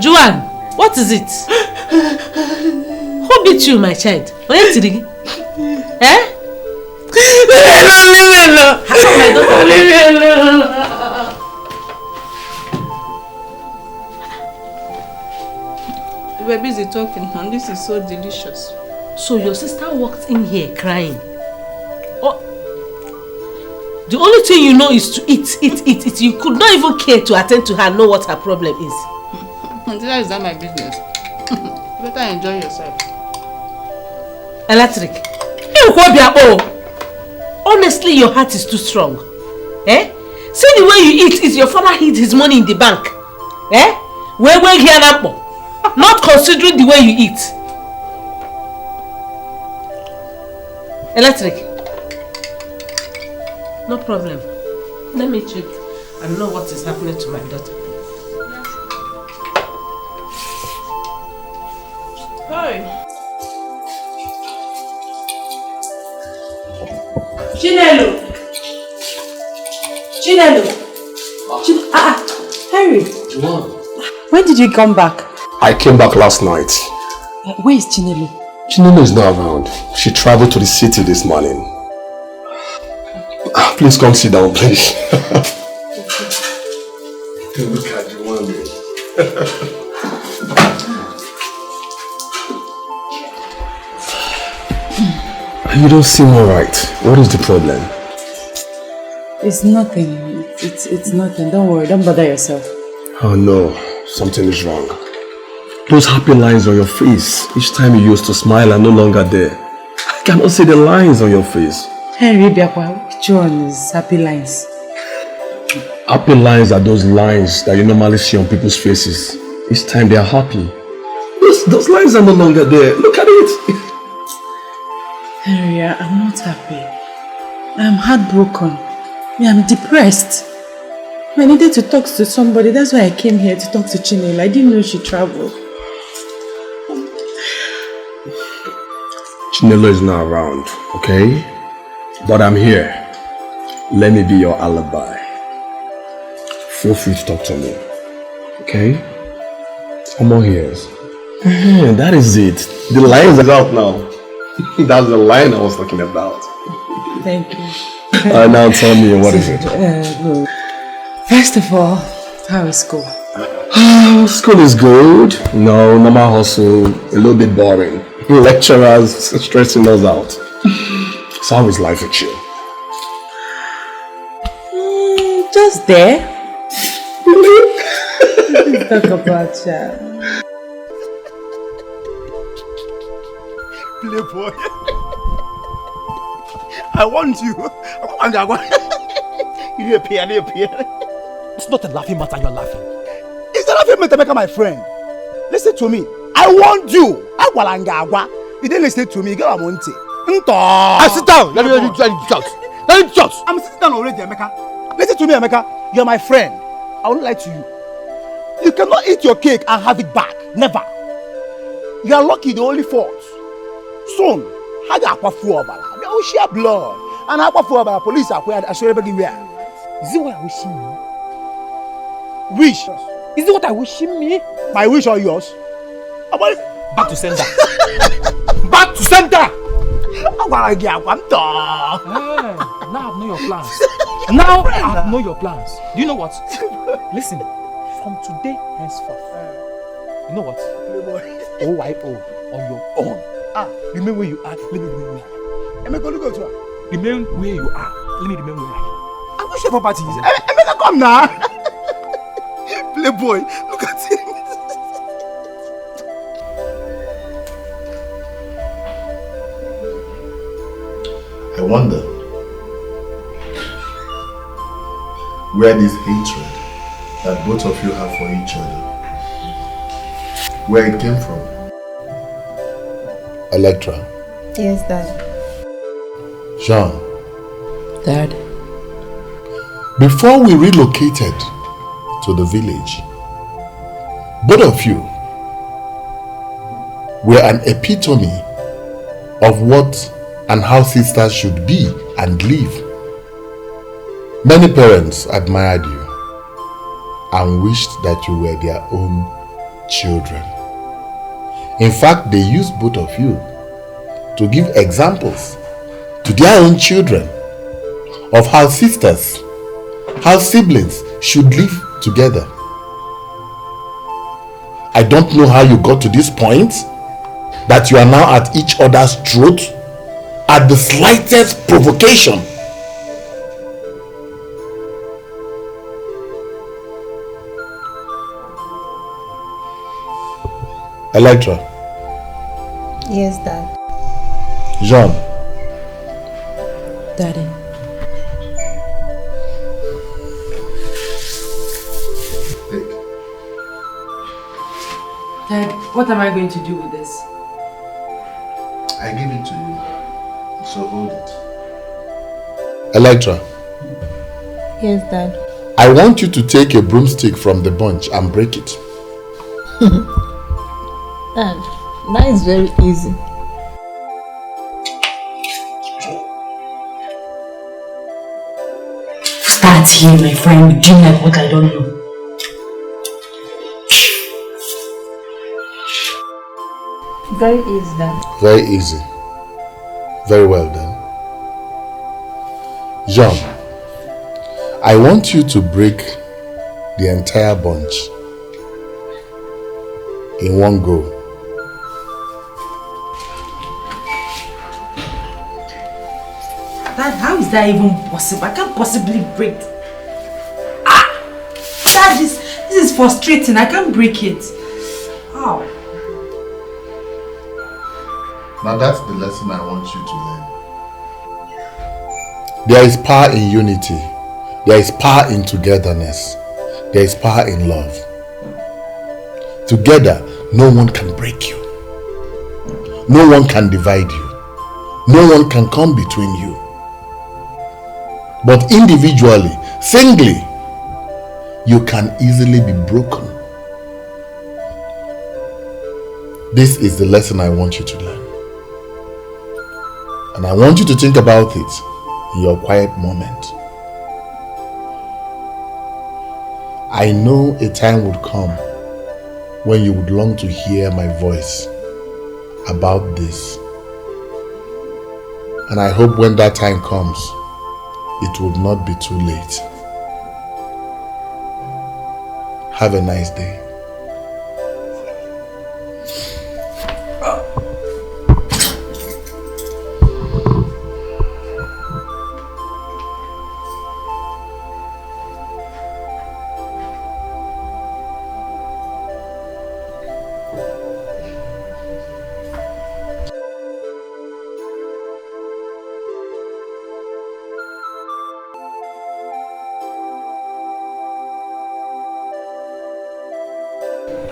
Joanne, what is it? Who beat you, my child? What is it? Eh? Leave me alone. Leave me alone. We were busy talking and this is so delicious. So your sister walked in here crying. Oh, the only thing you know is to eat. You could not even care to attend to her, know what her problem is. That is not my business. You better enjoy yourself. Electric. Honestly, your heart is too strong. Eh? See the way you eat is your father hid his money in the bank. Eh? Where here now? Not considering the way you eat. Electric. No problem. Let me check and know what is happening to my daughter. Hi. Chinelo. Henry. What? When did you come back? I came back last night. Where is Chinelo? Chinelo is not around. She traveled to the city this morning. Please come sit down, please. Look at you, one day. You don't seem alright. What is the problem? It's nothing. It's nothing. Don't worry. Don't bother yourself. Oh no, something is wrong. Those happy lines on your face, each time you used to smile, are no longer there. I cannot see the lines on your face. Henry Biakwa, which one is happy lines? Happy lines are those lines that you normally see on people's faces. Each time they are happy. Those lines are no longer there. Look at it. Henry, I'm not happy. I'm heartbroken. I'm depressed. I needed to talk to somebody. That's why I came here to talk to Chinelo. I didn't know she traveled. Chinelo is not around, okay? But I'm here. Let me be your alibi. Feel free to talk to me, okay? I'm all ears. That is it. The line is out now. That's the line I was talking about. Thank you. Now tell me, what is it? Look. First of all, how is school? School is good. No, normal hustle. A little bit boring. Lecturers stressing us out. So how is life with you? Just there. Let's talk about you. Playboy. I want you. You appear. It's not a laughing matter, you're laughing. It's a laughing matter, my friend. Listen to me. I want you. You didn't listen to me. You got a monte. Sit down. Let me talk. I'm sitting down already, Emeka. Listen to me, Emeka. You're my friend. I won't lie to you. You cannot eat your cake and have it back. Never. You are lucky, the only fault. Soon, how do you they will share blood. And how about police are where I swear everywhere. Is it what I wish me? Wish? Is it what I wish me? My wish or yours? Back to center. Back to center. Now I know your plans. Now I know your plans. Do you know what? Listen, from today henceforth, you know what? OYO on your own. Remain where you are. Let me remain where I am. Remain where you are. Let me remain where I am. I wish your property is. Emeka, come now. Playboy, look at him. I wonder where this hatred that both of you have for each other, where it came from. Electra. Yes, Dad. Jean. Dad. Before we relocated to the village, both of you were an epitome of what and how sisters should be and live. Many parents admired you and wished that you were their own children. In fact, they used both of you to give examples to their own children of how sisters, how siblings should live together. I don't know how you got to this point that you are now at each other's throat at the slightest provocation. Electra. Yes, Dad. Jean. Daddy. Dad, what am I going to do with this? I give it to you, so hold it. Electra. Yes, Dad. I want you to take a broomstick from the bunch and break it. Dad, that is very easy. Start here, my friend, doing like what I don't know. Very easy, Dad. Very easy. Very well done. Jean, I want you to break the entire bunch in one go. Dad, how is that even possible? I can't possibly break. Dad, this is frustrating. I can't break it. How? Now that's the lesson I want you to learn. There is power in unity. There is power in togetherness. There is power in love. Together, no one can break you. No one can divide you. No one can come between you. But individually, singly, you can easily be broken. This is the lesson I want you to learn. And I want you to think about it in your quiet moment. I know a time would come when you would long to hear my voice about this. And I hope when that time comes, it would not be too late. Have a nice day.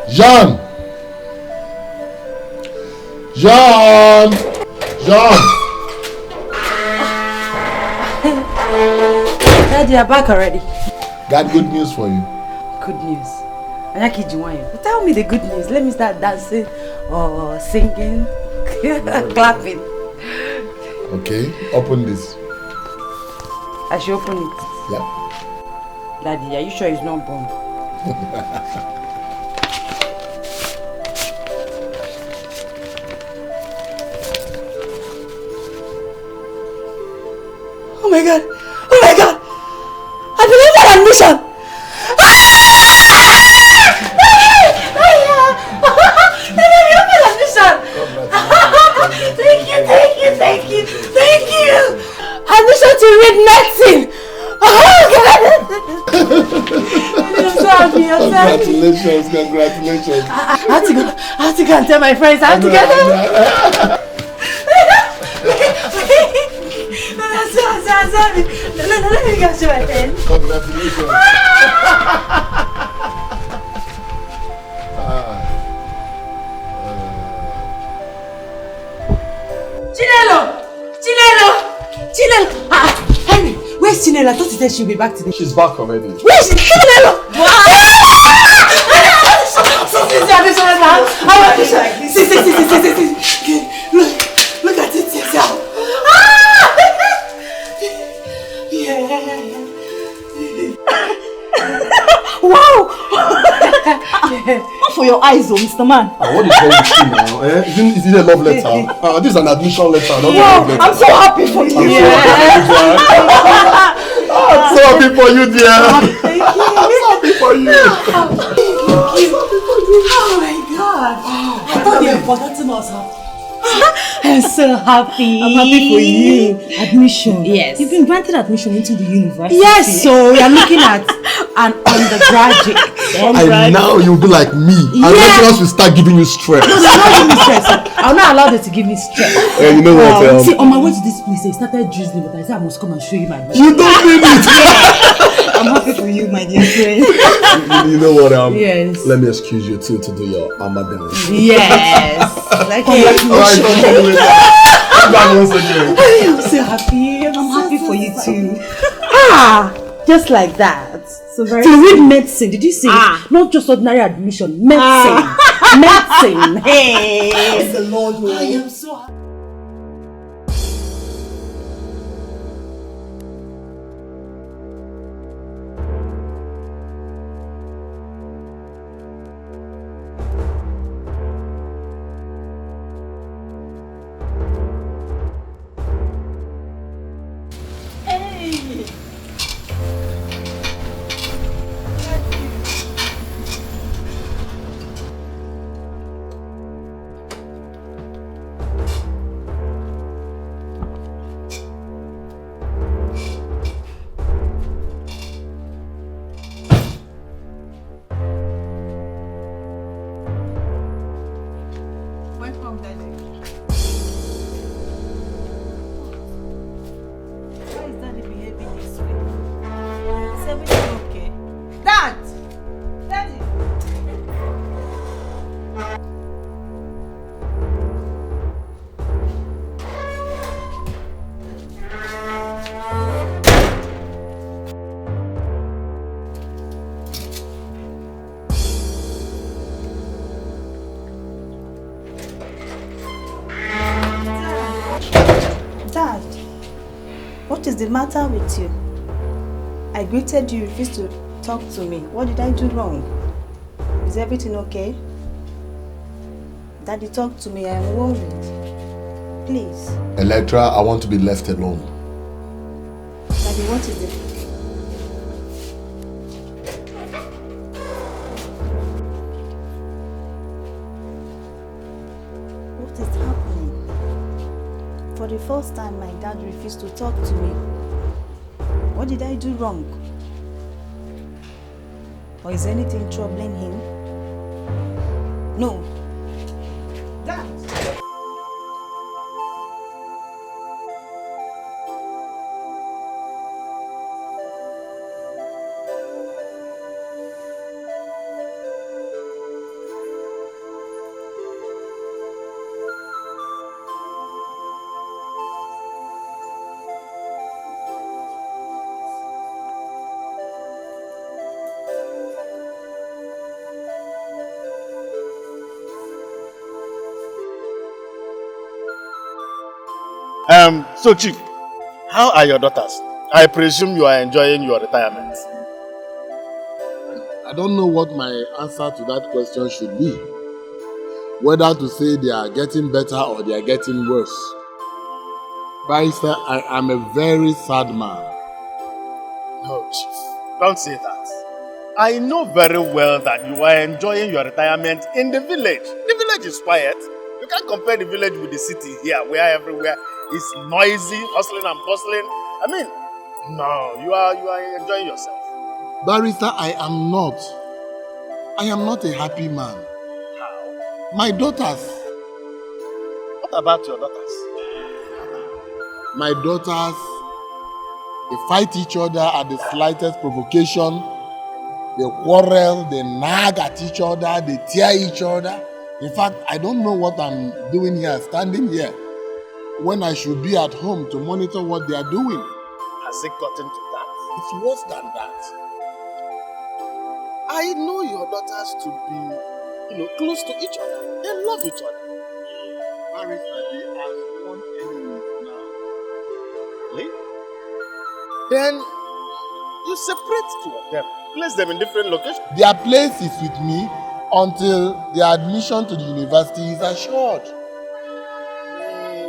Jean! Jean! Jean! Dad, you are back already. Got good news for you. Good news. Tell me the good news. Let me start dancing or singing, clapping. Okay, open this. I should open it. Yeah. Daddy, are you sure it's not bomb? Oh my god! Oh my god! I believe that admission! Thank you! Admission to read medicine! Oh god! I'm so happy, Congratulations. I have to go and tell my friends. I have to get them. Let me go to my pen. Congratulations. Chinelo! Henry, where's Chinelo? I thought you said she'll be back today. She's back already. Where's Chinelo? Look at it yourself. Wow! for your eyes, oh, Mr. Man. What is wrong with you now? Is it a love letter? This is an admission letter, not a love letter. I'm so happy for you. I'm so happy for you, dear. I'm so happy for you. Oh my God. I thought you had forgotten us. I'm so happy. I'm happy for you. Admission. Yes. You've been granted admission into the university. Yes, so we are looking at an undergraduate. And now you'll be like me. And lecturers will start giving you stress. No, they're not giving me stress. I'm not allowed them to give me stress. You know what? See, on my way to this place, they started drizzling, but I said I must come and show you my bed. You don't need it. I'm happy for you, my dear friend. You know what? Yes. Let me excuse you too to do your armor dance. Yes. Like Alright, back once again. I'm so happy. I'm happy for you too. Just like that. So very to read medicine, did you see? Not just ordinary admission, medicine. Medicine. Hey. Praise the Lord. I am so happy. What is the matter with you? I greeted you, refused to talk to me. What did I do wrong? Is everything okay? Daddy, talk to me. I am worried. Please. Electra, I want to be left alone. Daddy, what is it? What is happening? For the first time, my dad refused to talk to me. What did I do wrong? Or is anything troubling him? No. Dad! So Chief, how are your daughters? I presume you are enjoying your retirement. I don't know what my answer to that question should be. Whether to say they are getting better or they are getting worse. Barrister, I am a very sad man. No, Chief, don't say that. I know very well that you are enjoying your retirement in the village. The village is quiet. You can't compare the village with the city here, where everywhere is noisy, hustling and bustling. I mean, no, you are enjoying yourself. Barrister, I am not a happy man. How? My daughters. What about your daughters? My daughters, they fight each other at the slightest provocation. They quarrel, they nag at each other, they tear each other. In fact, I don't know what I'm doing here, standing here, when I should be at home to monitor what they are doing. Has it gotten to that? It's worse than that. I know your daughters to be, close to each other. They love each other. Barrister, they are one enemy now. Really? Then you separate two of them. Place them in different locations. Their place is with me until the admission to the university is assured.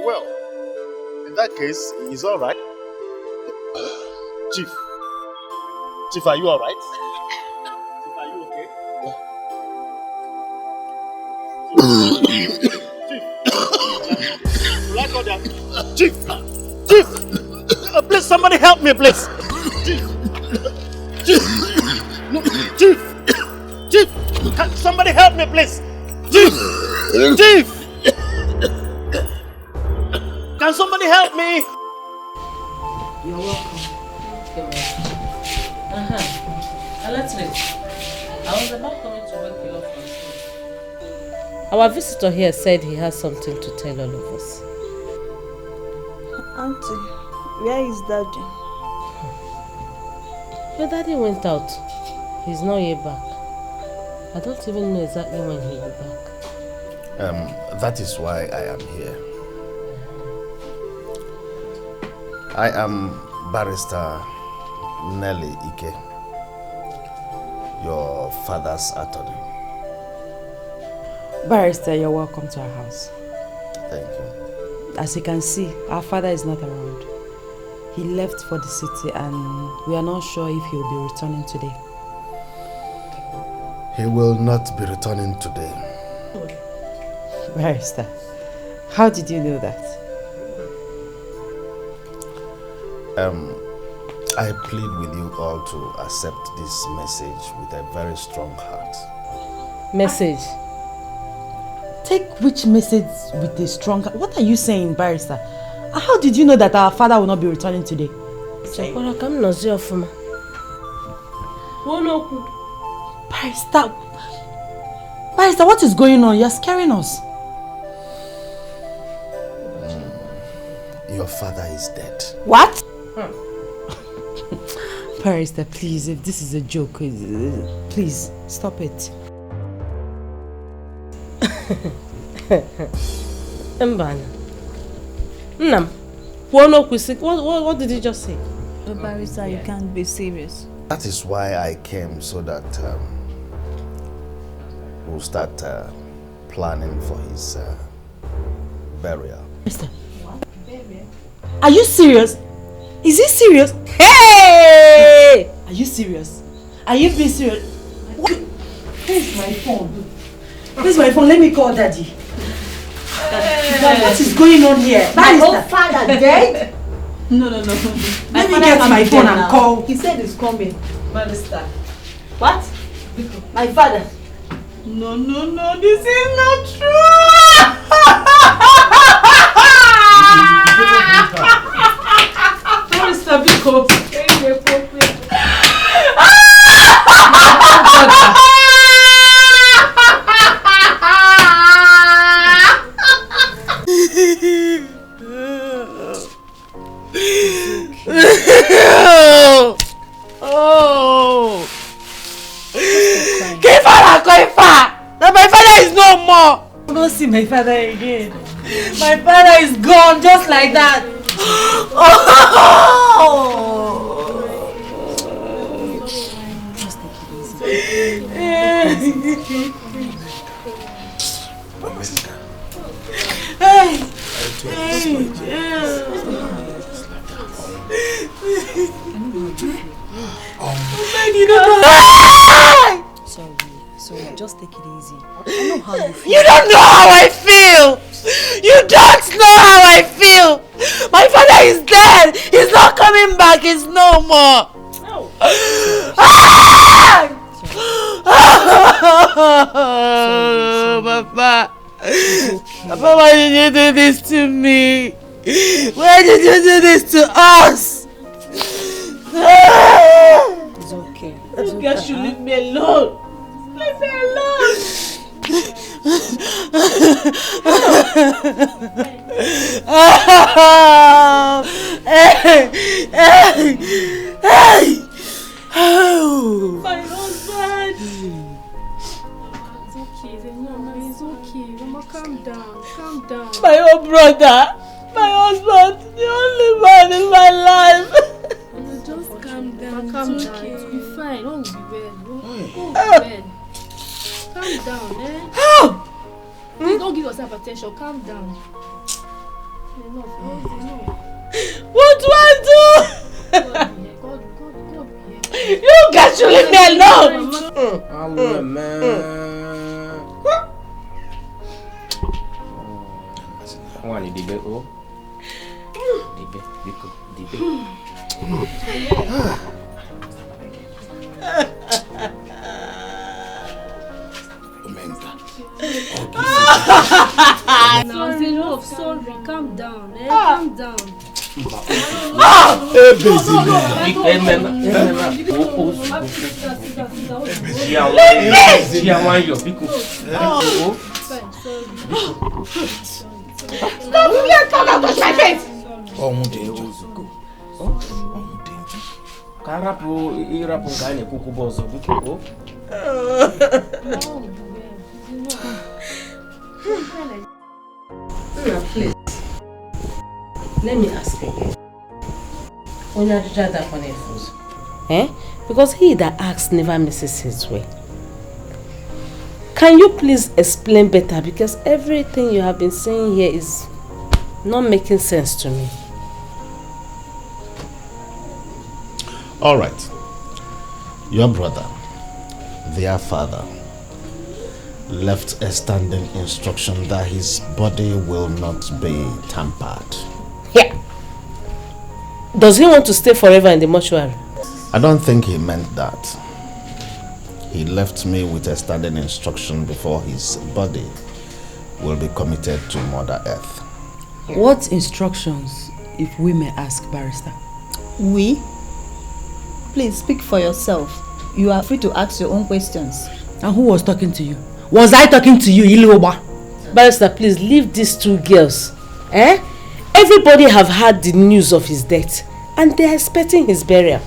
Well, in that case, he's all right. Chief, are you all right? Chief, are you okay? Chief, please, somebody help me, please. Chief, can somebody help me, please? Chief, can somebody help me? You're welcome. Let's wait. I was about coming to wake you up from sleep. Our visitor here said he has something to tell all of us. Auntie, where is Daddy? Your daddy went out. He's not yet back. I don't even know exactly when he'll be back. That is why I am here. I am Barrister Nelly Ike, your father's attorney. Barrister, you're welcome to our house. Thank you. As you can see, our father is not around. He left for the city and we are not sure if he will be returning today. He will not be returning today. Barrister, how did you know that? I plead with you all to accept this message with a very strong heart. Message? Take which message with a strong heart? What are you saying, Barrister? How did you know that our father will not be returning today? Barrister, what is going on? You're scaring us. Your father is dead. What? Barrister, please, if this is a joke, please, stop it. Mbana. Nam. What did you just say? Oh, Barrister, you can't be serious. That is why I came, so that we'll start planning for his burial. Barrister, are you serious? Is he serious? Hey! Are you serious? Are you being serious? Where's my phone? Where's my phone? Let me call Daddy. Dad, what is going on here? My own father dead? No. Let me get my phone and call. He said he's coming. Barrister. What? My father. No, this is not true! Barrister, because My father is no more. I don't see my father again. My father is gone just like that. Just take Sorry, just take it easy. I know how you feel. You don't know how I feel. You don't know how I feel. My father is dead. He's not coming back. He's no more. No. Papa. Papa, why did you do this to me? Why did you do this to us? It's okay. You guys should leave me alone. Leave me alone. My husband. It's okay, Mama. It's okay. Mama, calm down. Calm down. My own brother. My husband. The only man in my life. Mama, just calm down. Calm down. It's be fine. All will be well. All will be well. calm down, eh? How? Please don't give yourself attention. Calm down. Enough. What do I do? God. You guys should leave me alone. Hello, man. I want to debate. Oh, debate. Sorry. Calm down, eh? Calm down. Please, let me ask again. Eh? Because he that asks never misses his way. Can you please explain better? Because everything you have been saying here is not making sense to me. All right. Your brother, their father, left a standing instruction that his body will not be tampered. Yeah. Does he want to stay forever in the mortuary? I don't think he meant that. He left me with a standing instruction before his body will be committed to Mother Earth. What instructions, if we may ask, Barrister? We? Please speak for yourself. You are free to ask your own questions. And who was talking to you? Was I talking to you, Iluoba? Barrister, please leave these two girls. Eh? Everybody have heard the news of his death and they are expecting his burial.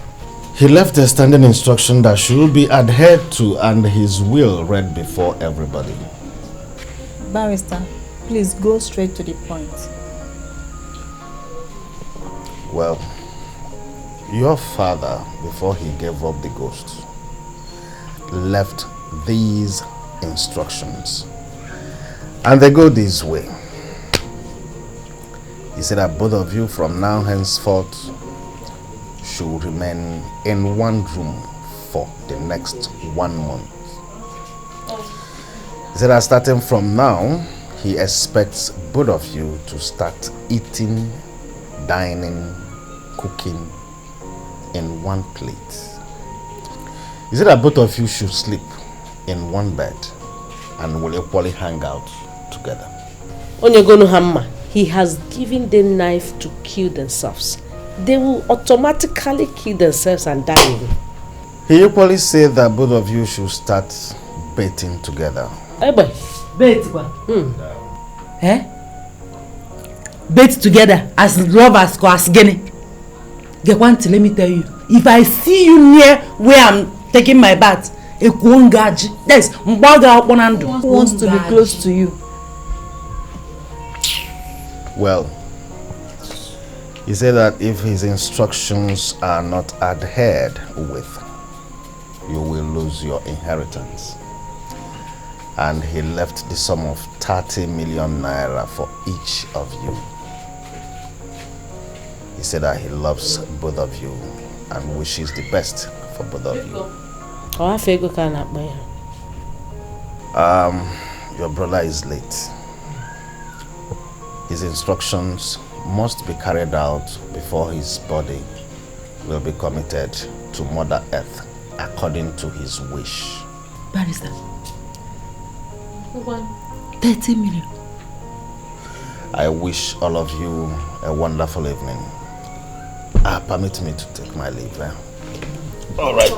He left a standing instruction that should be adhered to and his will read before everybody. Barrister, please go straight to the point. Well, your father, before he gave up the ghost, left these instructions. And they go this way. He said that both of you from now henceforth should remain in one room for the next 1 month. He said that starting from now, he expects both of you to start eating, dining, cooking in one plate. He said that both of you should sleep in one bed and will equally hang out together. Onyegonu Hamma, he has given them knife to kill themselves. They will automatically kill themselves and die. He equally said that both of you should start bathing together. Hey boy, Bait, eh? Bait together as lovers or as gene. Get one thing, let me tell you. If I see you near where I'm taking my bath, a kuongaji. Yes, mbaga oponando. Who wants to be close to you? Well, he said that if his instructions are not adhered with, you will lose your inheritance. And he left the sum of 30 million naira for each of you. He said that he loves both of you and wishes the best for both of you. Your brother is late. His instructions must be carried out before his body will be committed to Mother Earth according to his wish. Barrister. 30 million. I wish all of you a wonderful evening. Permit me to take my leave now. All right.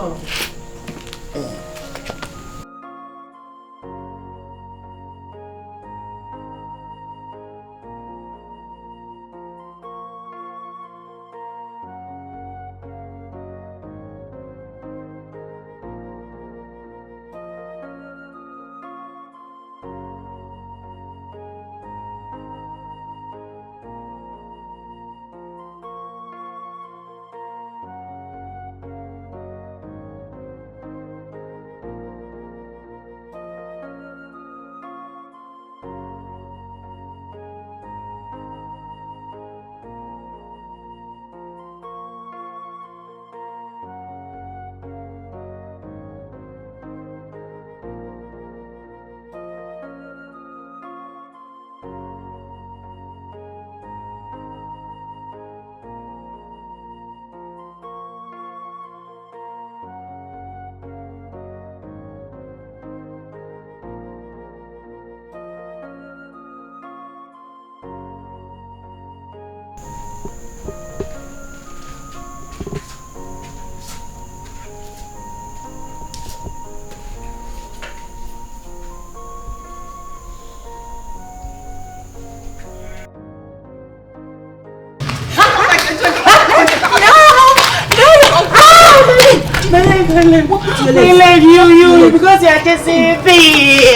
What put your legs? You, because you are chasing me.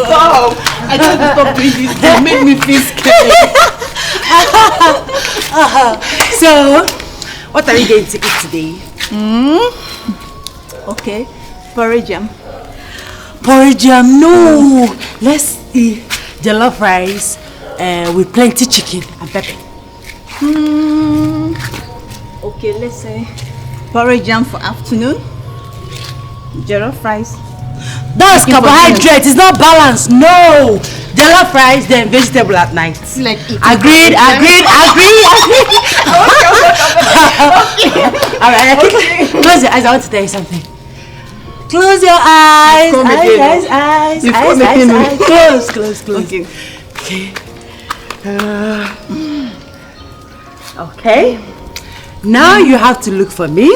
Stop! I told you to stop doing this. It made me feel scared. So, what are we going to eat today? Okay, porridge jam. Porridge jam? No! Let's eat jollof rice with plenty chicken and pepper. Okay, let's say porridge jam for afternoon. Jollof rice. That's carbohydrate. It's not balanced. No! Jollof rice, then vegetable at night. Like Agreed. Alright, close your eyes. I want to tell you something. Close your eyes. Eyes. Close. Okay. Now you have to look for me.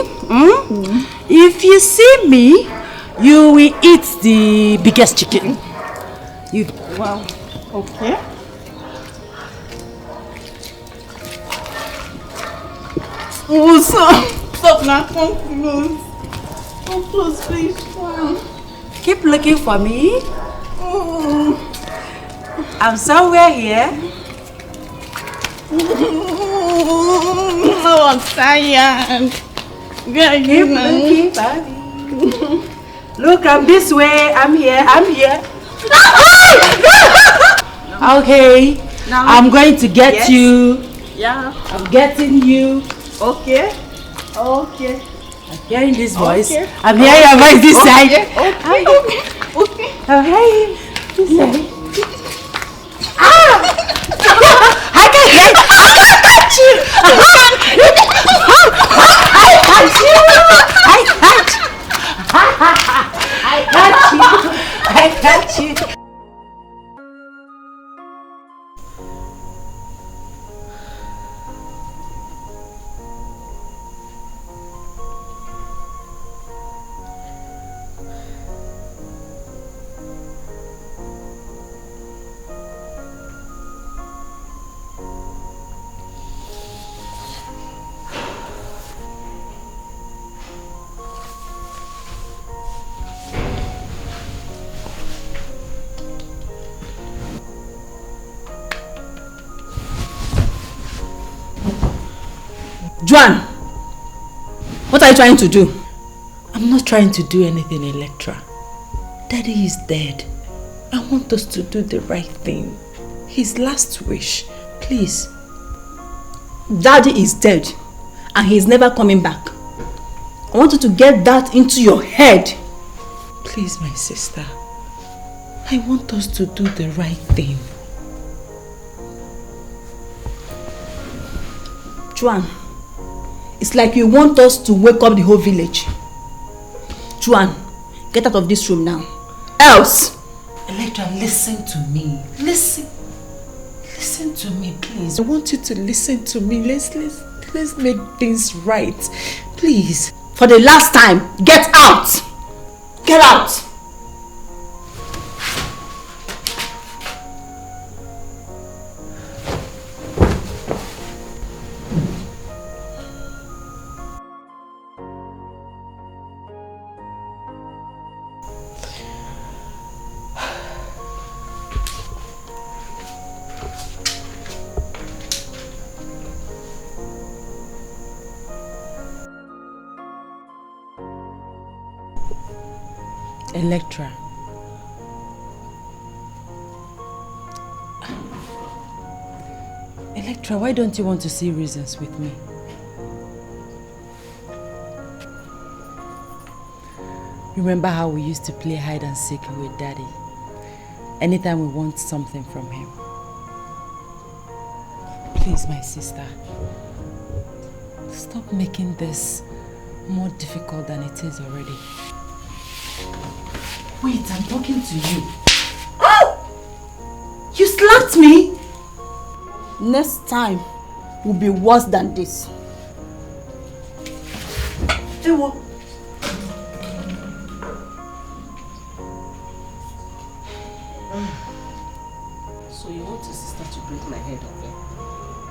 If you see me, you will eat the biggest chicken. Wow. Okay. Oh, stop now. Come close. Come close, please. Wow. Keep looking for me. I'm somewhere here. Oh, I'm tired. Keep looking for me. Look, I'm this way. I'm here. Okay. Now I'm going to get you. Yeah. I'm getting you. Okay. I'm hearing this voice. Okay. I'm hearing your voice this side. Okay. I'm hearing this side. I can catch you. I catch you. Juan, what are you trying to do? I'm not trying to do anything, Electra. Daddy is dead. I want us to do the right thing. His last wish. Please. Daddy is dead and he's never coming back. I want you to get that into your head. Please, my sister. I want us to do the right thing. Juan, it's like you want us to wake up the whole village. Juan, get out of this room now. Else! Electra, listen to me. Listen to me, please. I want you to listen to me. Let's make things right. Please. For the last time, get out! Get out! Electra. Electra, why don't you want to see reasons with me? Remember how we used to play hide and seek with Daddy? Anytime we want something from him. Please, my sister. Stop making this more difficult than it is already. Wait, I'm talking to you. Oh! You slapped me? Next time will be worse than this. Ewo. So you want your sister to break my head off,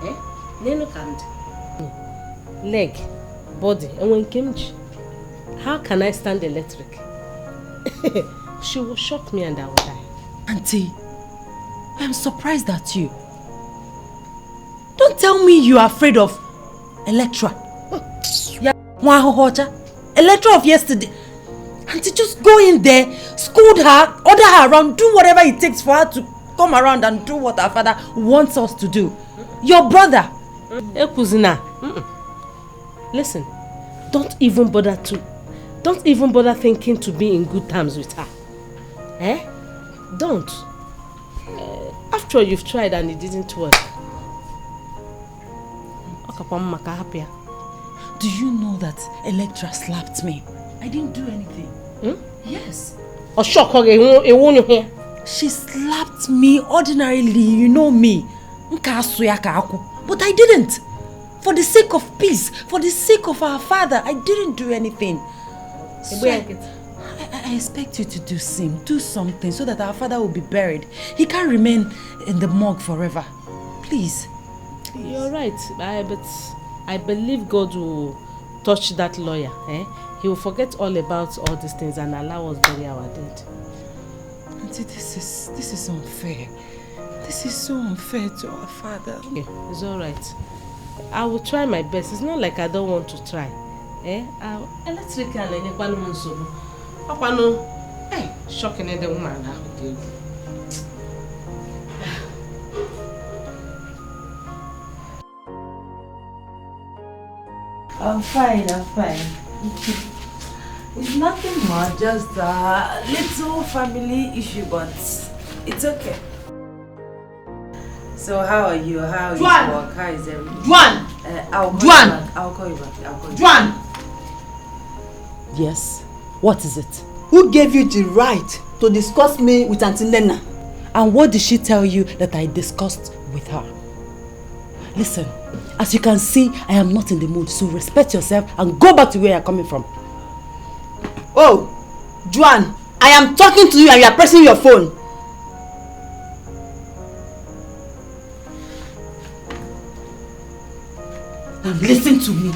eh? Neno can't. Leg, body, and when kimchi. How can I stand electric? She will shock me and I will die. Auntie, I'm surprised at you. Don't tell me you are afraid of Electra. Electra of yesterday. Auntie, just go in there, scold her, order her around, do whatever it takes for her to come around and do what her father wants us to do. Your brother. Listen, don't even bother thinking to be in good terms with her. Don't. After all, you've tried and it didn't work. Do you know that Electra slapped me? I didn't do anything. Yes. She slapped me ordinarily, you know me. But I didn't. For the sake of peace, for the sake of our father, I didn't do anything. So I expect you to do something so that our father will be buried. He can't remain in the morgue forever. Please. You're right, but I believe God will touch that lawyer. He will forget all about all these things and allow us bury our dead. Auntie, this is unfair. This is so unfair to our father. Okay, it's all right. I will try my best. It's not like I don't want to try. Electrical and shocking the woman. I'm fine. It's nothing more, just a little family issue, but it's okay. So how are you? How is work? How is everything? Juan! I'll call you back. Juan! Yes? What is it? Who gave you the right to discuss me with Auntie Lena? And what did she tell you that I discussed with her? Listen, as you can see, I am not in the mood, so respect yourself and go back to where you're coming from. Oh, Juan, I am talking to you and you are pressing your phone. Now listen to me.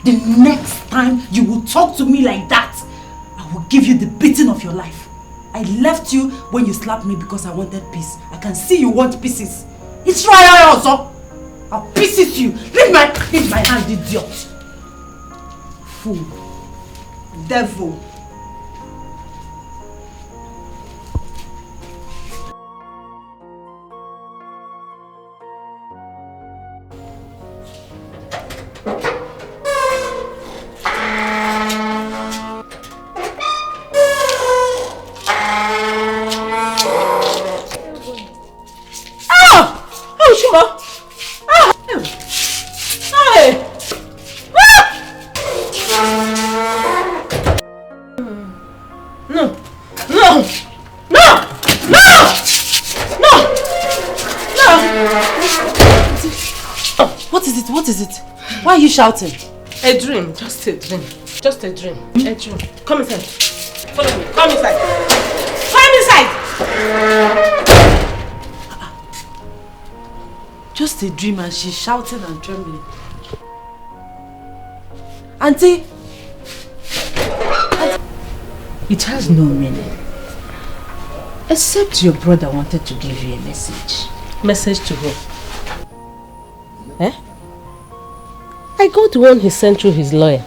The next time you will talk to me like that, I will give you the beating of your life. I left you when you slapped me because I wanted peace. I can see you want pieces. It's right also. I'll pieces you. Leave my hand, idiot. Fool. Devil. What is it? Why are you shouting? A dream, just a dream. Just a dream. A dream. Come inside. Follow me. Come inside. Come inside! Just a dream and she's shouting and trembling. Auntie! It has no meaning. Except your brother wanted to give you a message. Message to who? I got the one he sent through his lawyer.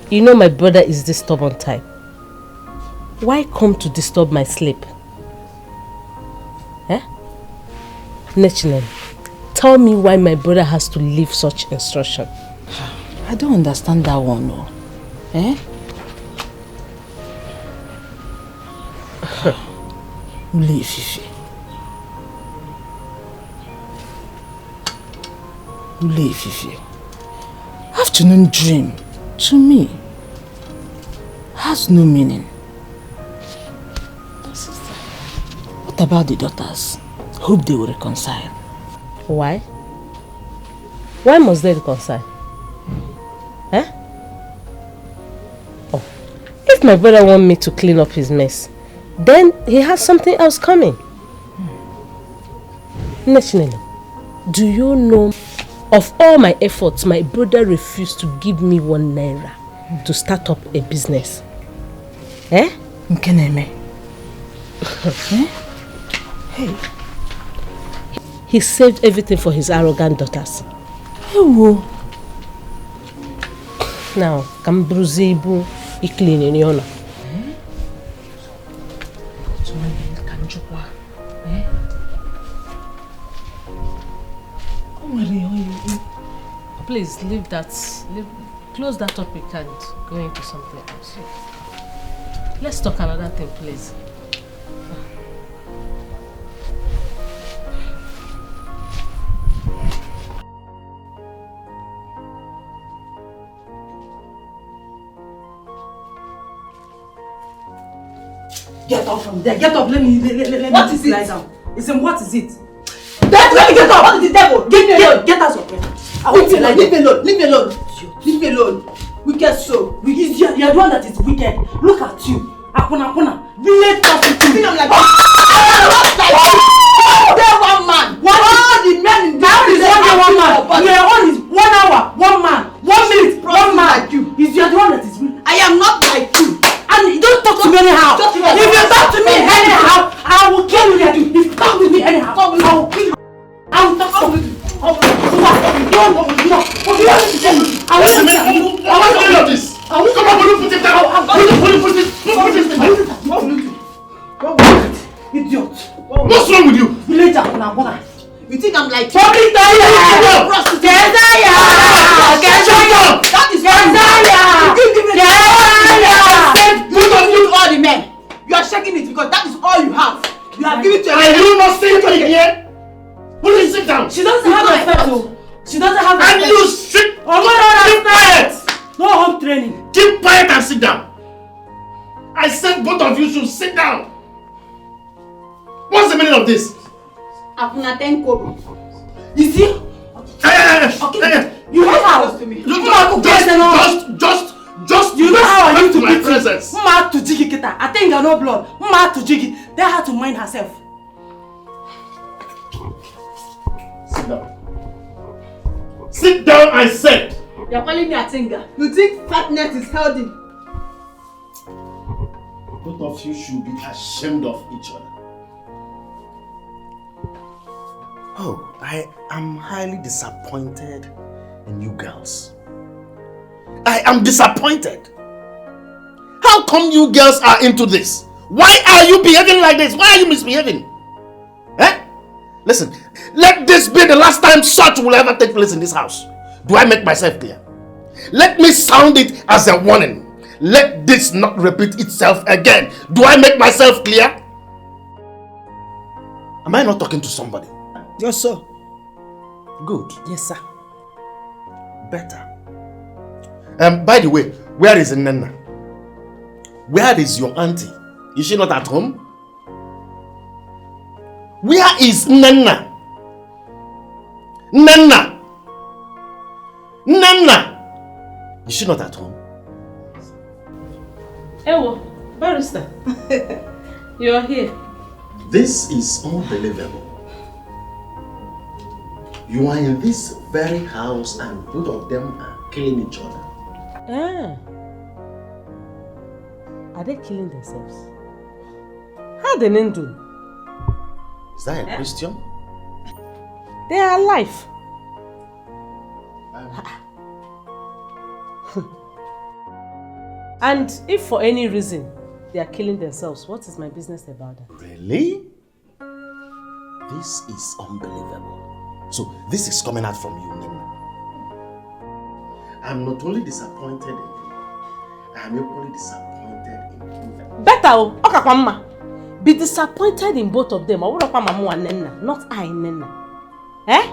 You know my brother is this stubborn type. Why come to disturb my sleep? Nechinel, tell me why my brother has to leave such instruction. I don't understand that one, no. Leave, Fifi. Leave, Fifi. Afternoon dream, to me, has no meaning. What about the daughters? Hope they will reconcile. Why? Why must they reconcile? Oh, if my brother wants me to clean up his mess, then he has something else coming. Nationally, Do you know, of all my efforts, my brother refused to give me 1 naira to start up a business. Eh? Nkeneme. Hey. He saved everything for his arrogant daughters. Ewo. Now, Kambruzibu, he clean in your honor. Please leave that, close that topic and go into something else. Let's talk another thing, please. Get up from there. Get up. Let me What is it? lie down. What is it? Let me get up. What is the devil? Give me alone. Get us up. Leave me alone. Leave me alone. Leave me alone. Leave me alone. Wicked soul. You are the one that is wicked. Look at you. Apuna. Village prostitute. You think I'm like this? There one man. All the men in the house is one man. Your own is 1 hour, 1 man, 1 minute, 1 man. Like you. You are the one that is wicked. I am not like you. And you don't talk to me anyhow. If you talk to me anyhow, I will kill you. If you talk to me anyhow, I will kill you. I will talk to you. I want to hear this. Come on, put it down. Put it. Idiot. What's wrong with you? Villager, Apuna. You think I'm like public diarrhea. Prostitute? That is You all the men. You are shaking it because that is all you have. You have given to a man. You not sitting here? Please sit down. She doesn't have a pet. She doesn't have a pet. And you sit. Oh, keep quiet. No home training. Keep quiet and sit down. I said both of you should sit down. What's the meaning of this? Apuna 10 kobo. You see? Okay. You know how to me. Just you know how I used to my beat presence. Mma to jiggy kita. I think I know blood. Mma to jiggy. They had to mind herself. Sit down. Sit down, I said. You're calling me a tinga. You think fatness is healthy? Both of you should be ashamed of each other. Oh, I am highly disappointed in you girls. I am disappointed. How come you girls are into this? Why are you behaving like this? Why are you misbehaving? Eh? Listen, let this be the last time such will ever take place in this house. Do I make myself clear? Let me sound it as a warning. Let this not repeat itself again. Do I make myself clear? Am I not talking to somebody? Yes, sir. Good. Yes, sir. Better. By the way, where is Nana? Where is your auntie? Is she not at home? Where is Nana? Nana! Is she not at home? Ewo, barrister. You are here. This is unbelievable. You are in this very house and both of them are killing each other. Are they killing themselves? How they do? Is that a question? They are alive. And if for any reason they are killing themselves, what is my business about that? Really? This is unbelievable. So this is coming out from you, Nena. I'm not only disappointed in you, I'm equally disappointed in you. Better, Okakwamma. Be disappointed in both of them. Mamu and Nena, not I, Nena. Eh?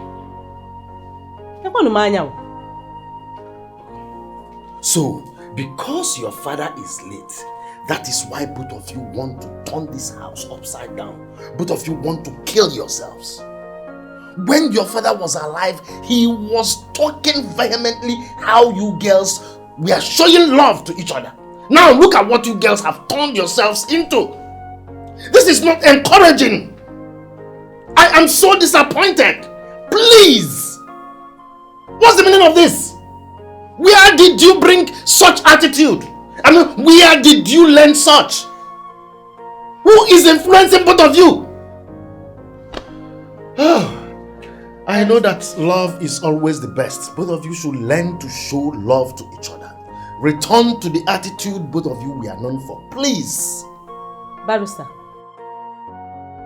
So, because your father is late, that is why both of you want to turn this house upside down. Both of you want to kill yourselves. When your father was alive, he was talking vehemently how you girls were showing love to each other. Now look at what you girls have turned yourselves into. This is not encouraging. I am so disappointed. Please! What's the meaning of this? Where did you bring such attitude? I mean, where did you learn such? Who is influencing both of you? I know that love is always the best. Both of you should learn to show love to each other. Return to the attitude both of you were known for. Please. Barrister,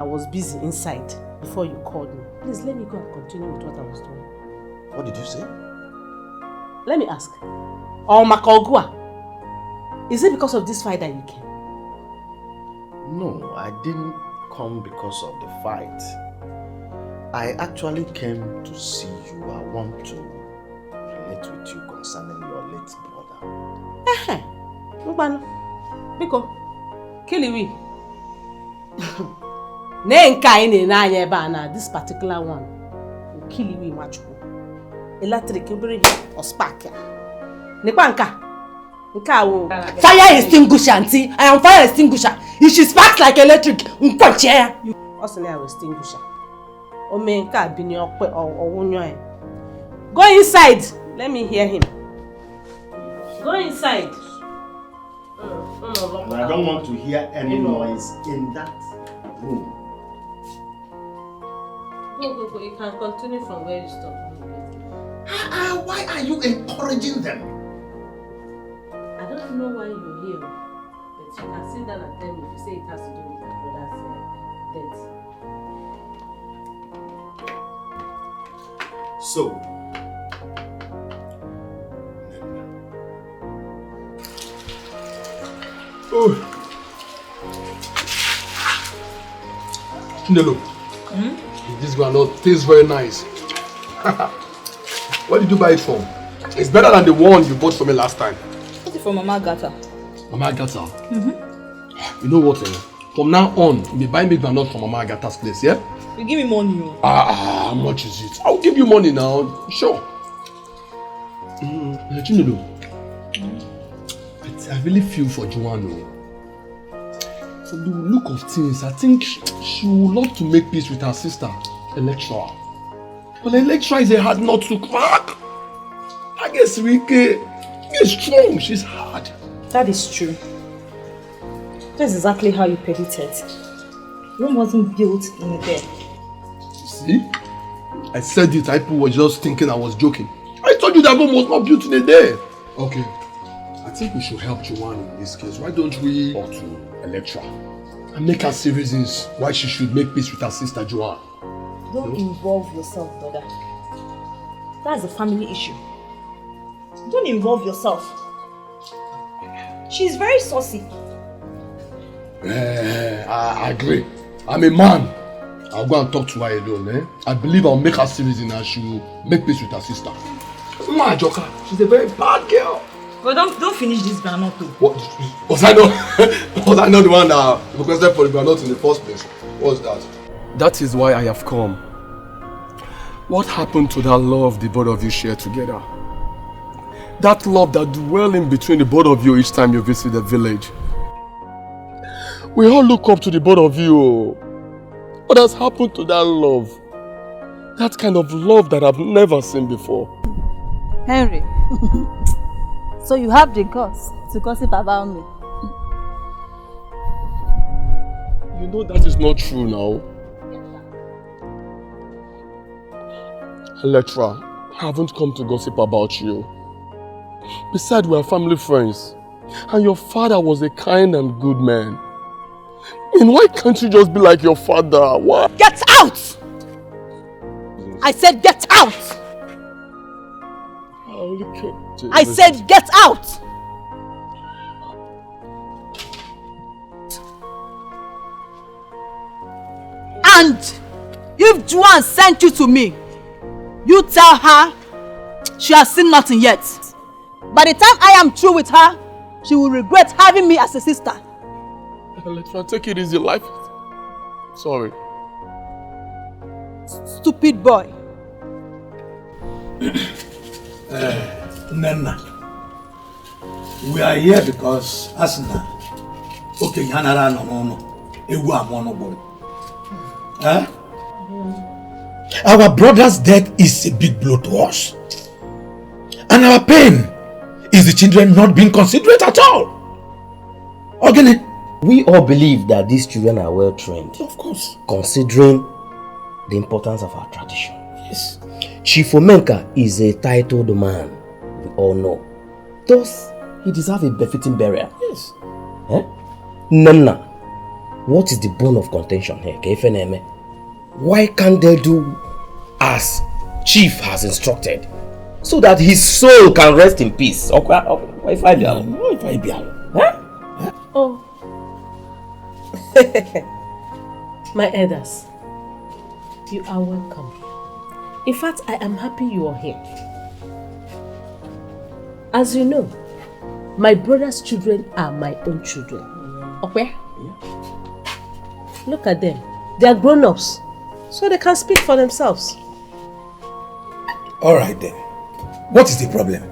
I was busy inside before you called me. Please let me go and continue with what I was doing. What did you say? Let me ask. Makogua, is it because of this fight that you came? No, I didn't come because of the fight. I actually came to see you. I want to relate with you concerning your late brother. Mbano, Biko, Kiliwi. Nenka ine na anya ebe na this particular one. Kiliwi Nwachukwu. Electric obere or spark ya. Nekwa nka. Nka wo. Fire extinguisher, auntie. I am fire extinguisher. If she sparks like electric, nkwache ya. Also na extinguisher. O me nka bi ni okwe owunyo e. Go inside. Let me hear him. Go inside. And I don't want to hear any noise in that room. Go. You can continue from where you stopped. Why are you encouraging them? I don't know why you're here, but you can sit down and tell me if you say it has to do with my brother's death. So, Chinelo, this groundnut tastes very nice. Where did you buy it from? It's better than the one you bought for me last time. Got it from Mama Agatha. Mama Agatha? You know what? From now on, you'll be buying me groundnut from Mama Agatha's place, yeah? You give me money. How much is it? I'll give you money now. Sure. Chinelo, I really feel for Joanna. From the look of things, I think she would love to make peace with her sister, Electra. But Electra is a hard nut to crack. I guess Rike is strong, she's hard. That is true. That's exactly how you predicted. Rome wasn't built in a day. See? I said it, people were just thinking I was joking. I told you that Rome was not built in a day. Okay, I think we should help Joanne in this case. Why don't we talk to Electra and make her see reasons why she should make peace with her sister Joanne? Don't involve yourself, brother. That's a family issue. Don't involve yourself. She's very saucy. I agree. I'm a man. I'll go and talk to her alone. I believe I'll make her see reason and she will make peace with her sister. My Joker, she's a very bad girl. But don't finish this granite too. What? Was I not the one that requested for the granite in the first place? What's that? That is why I have come. What happened to that love the both of you share together? That love that dwells in between the both of you each time you visit the village. We all look up to the both of you. What has happened to that love? That kind of love that I've never seen before. Henry, so you have the guts to gossip about me? You know that is not true now. Electra, I haven't come to gossip about you. Besides, we are family friends. And your father was a kind and good man. And why can't you just be like your father? Why? Get out! I said get out! I said get out! And if Juan sent you to me, you tell her she has seen nothing yet. By the time I am through with her, she will regret having me as a sister. Electra, take it easy, life. Sorry. Stupid boy. Nana, we are here because Asna. Okay, no. Ewu amono boy. Our brother's death is a big blow to us. And our pain is the children not being considerate at all. Again, we all believe that these children are well trained. Of course. Considering the importance of our tradition. Yes. Chief Omenka is a titled man, we all know. Thus, he deserves a befitting burial. Yes. Eh? Nana, what is the bone of contention here? Why can't they do as Chief has instructed, so that his soul can rest in peace? Oh. My elders, you are welcome. In fact, I am happy you are here. As you know, my brother's children are my own children. Okay? Look at them. They are grown-ups, so they can speak for themselves. All right then. What is the problem?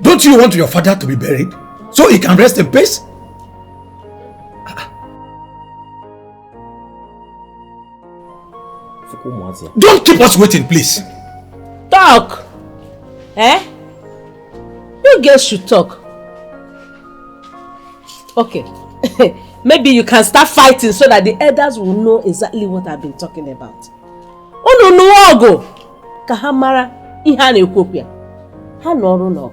Don't you want your father to be buried so he can rest in peace? Don't keep us waiting, please. Talk! Eh? You girls should talk. Okay. Maybe you can start fighting so that the elders will know exactly what I've been talking about. Oh no, no, Kahamara, ihane ukopia. Hanoru no.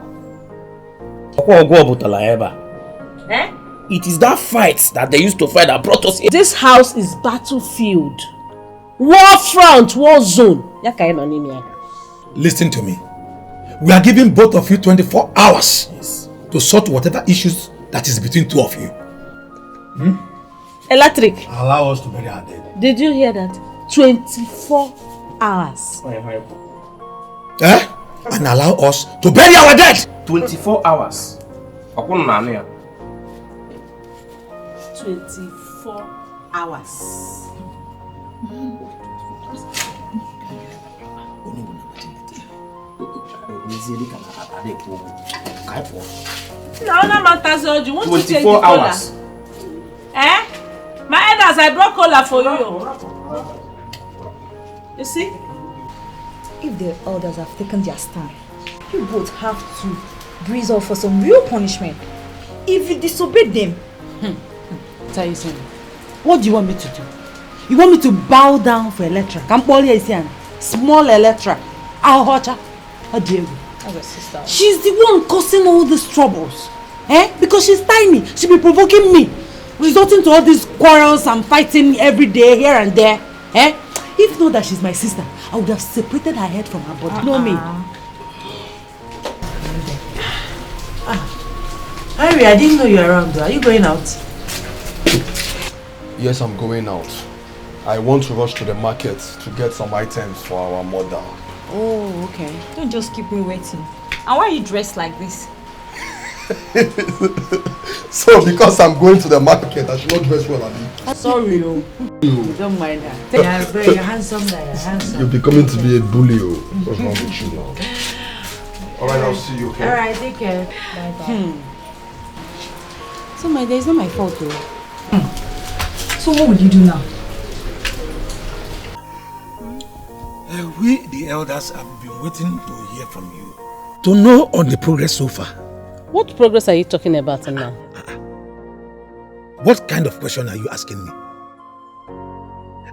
Eh? It is that fight that they used to fight that brought us here. This house is battlefield. War front, war zone. Listen to me. We are giving both of you 24 hours to sort whatever issues that is between two of you. Electric. Allow us to bury our dead. Did you hear that? 24 hours. Eh? And allow us to bury our dead. 24 hours. 24 hours. No, no matters. You want to take 24 hours. Eh? My elders, I brought cola for you. You see? If the elders have taken their stand, you both have to breeze off for some real punishment. If you disobey them, Tell you something. What do you want me to do? You want me to bow down for Electra? Small Electra. I'll hurt her. How dare you? sister. She's the one causing all these troubles. Eh? Because she's tiny. She'll be provoking me. Resulting to all these quarrels and fighting every day here and there. Eh? If not that she's my sister, I would have separated her head from her body. You know me. Harry, I didn't know you were around. Are you going out? Yes, I'm going out. I want to rush to the market to get some items for our mother. Oh, okay. Don't just keep me waiting. And why are you dressed like this? So because I'm going to the market, I should not dress well, Abi. Sorry, you don't mind her. You're handsome, you're handsome. You're becoming to be a bully. What's wrong with you now? Alright, I'll see you, okay? Alright, take care. Bye-bye. So my day is not my fault though. So what will you do now? We, the elders, have been waiting to hear from you. To know on the progress so far. What progress are you talking about now? What kind of question are you asking me?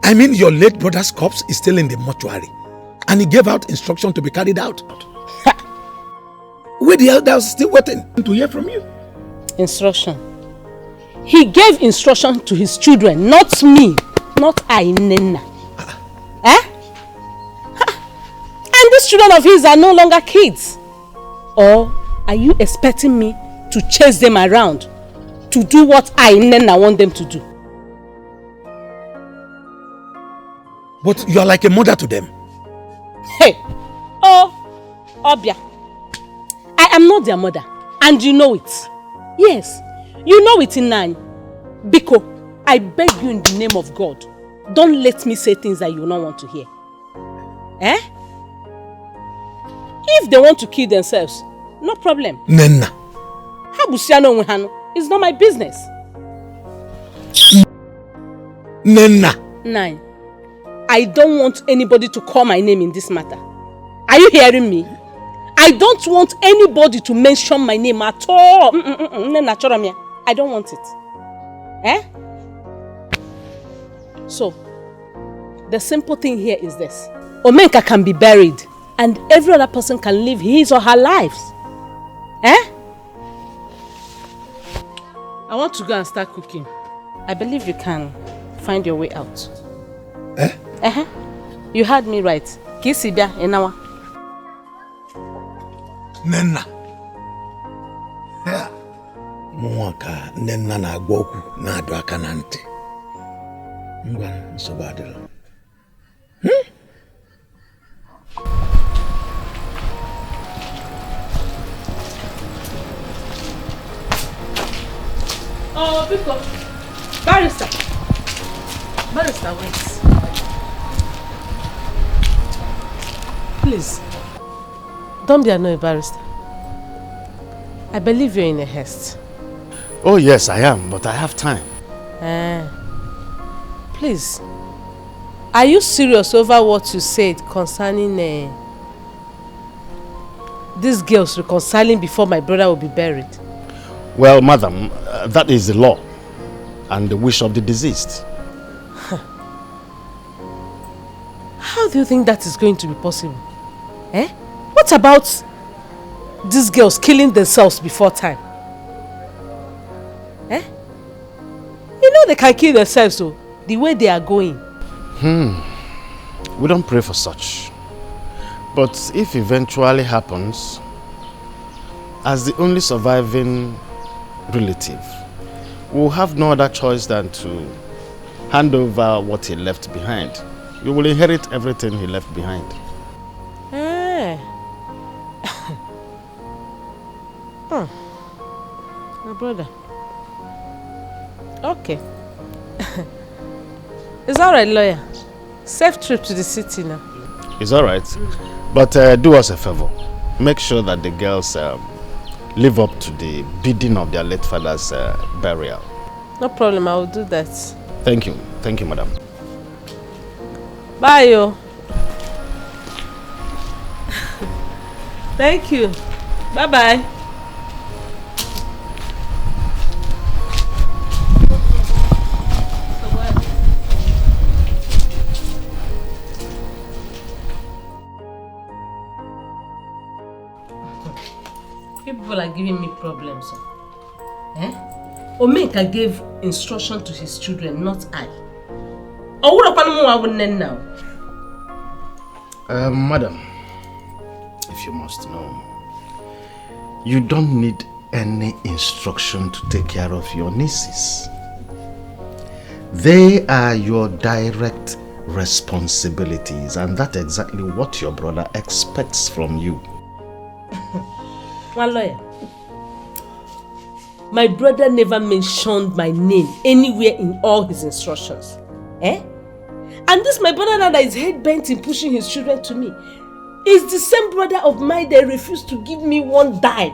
I mean, your late brother's corpse is still in the mortuary. And he gave out instruction to be carried out. We, the elders, still waiting to hear from you. Instruction? He gave instruction to his children, not me, not Ainena. Eh? And these children of his are no longer kids. Or are you expecting me to chase them around to do what Ainena want them to do? But you are like a mother to them. Hey! Oh, Obia. I am not their mother, and you know it. Yes, you know it, Inani. Biko, I beg you in the name of God, don't let me say things that you don't want to hear. Eh? If they want to kill themselves, no problem. Nena. It's not my business. Nenna. 9. I don't want anybody to call my name in this matter. Are you hearing me? I don't want anybody to mention my name at all. I don't want it. Eh? So, the simple thing here is this. Omenka can be buried and every other person can live his or her lives. Eh? I want to go and start cooking. I believe you can find your way out. Eh? You heard me right. Kisibia enawa. Nenna. Mwaka Nenna na agboku na adu aka na ntị. Ngwa nsogbu adịla. Oh, Biko. Barrister, wait. Please, don't be annoyed, Barrister. I believe you're in a haste. Oh yes, I am, but I have time. Please, are you serious over what you said concerning these girls reconciling before my brother will be buried? Well, madam, that is the law and the wish of the deceased. How do you think that is going to be possible? Eh? What about these girls killing themselves before time? Eh? You know they can kill themselves, so the way they are going. We don't pray for such. But if eventually happens, as the only surviving relative, we'll have no other choice than to hand over what he left behind. You will inherit everything he left behind. My brother. Okay. It's alright, lawyer. Safe trip to the city now. It's alright. But do us a favor. Make sure that the girls live up to the bidding of their late father's burial. No problem, I will do that. Thank you. Thank you, madam. Bye, yo. Thank you. Bye-bye. People are giving me problems. Eh? Omenka gave instruction to his children, not I. Now. Madam, if you must know, you don't need any instruction to take care of your nieces. They are your direct responsibilities, and that's exactly what your brother expects from you. One lawyer. My brother never mentioned my name anywhere in all his instructions. Eh? And this my brother now that is head-bent in pushing his children to me is the same brother of mine that refused to give me one dime.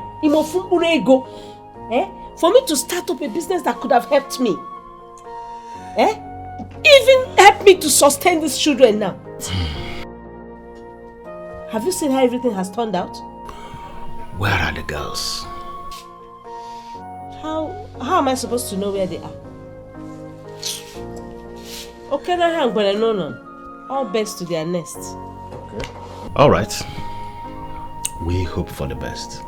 Eh? For me to start up a business that could have helped me. Eh? Even helped me to sustain these children now. Have you seen how everything has turned out? Where are the girls? How am I supposed to know where they are? Okay, now hang, but I know none. All birds to their nests. Okay. All right. We hope for the best.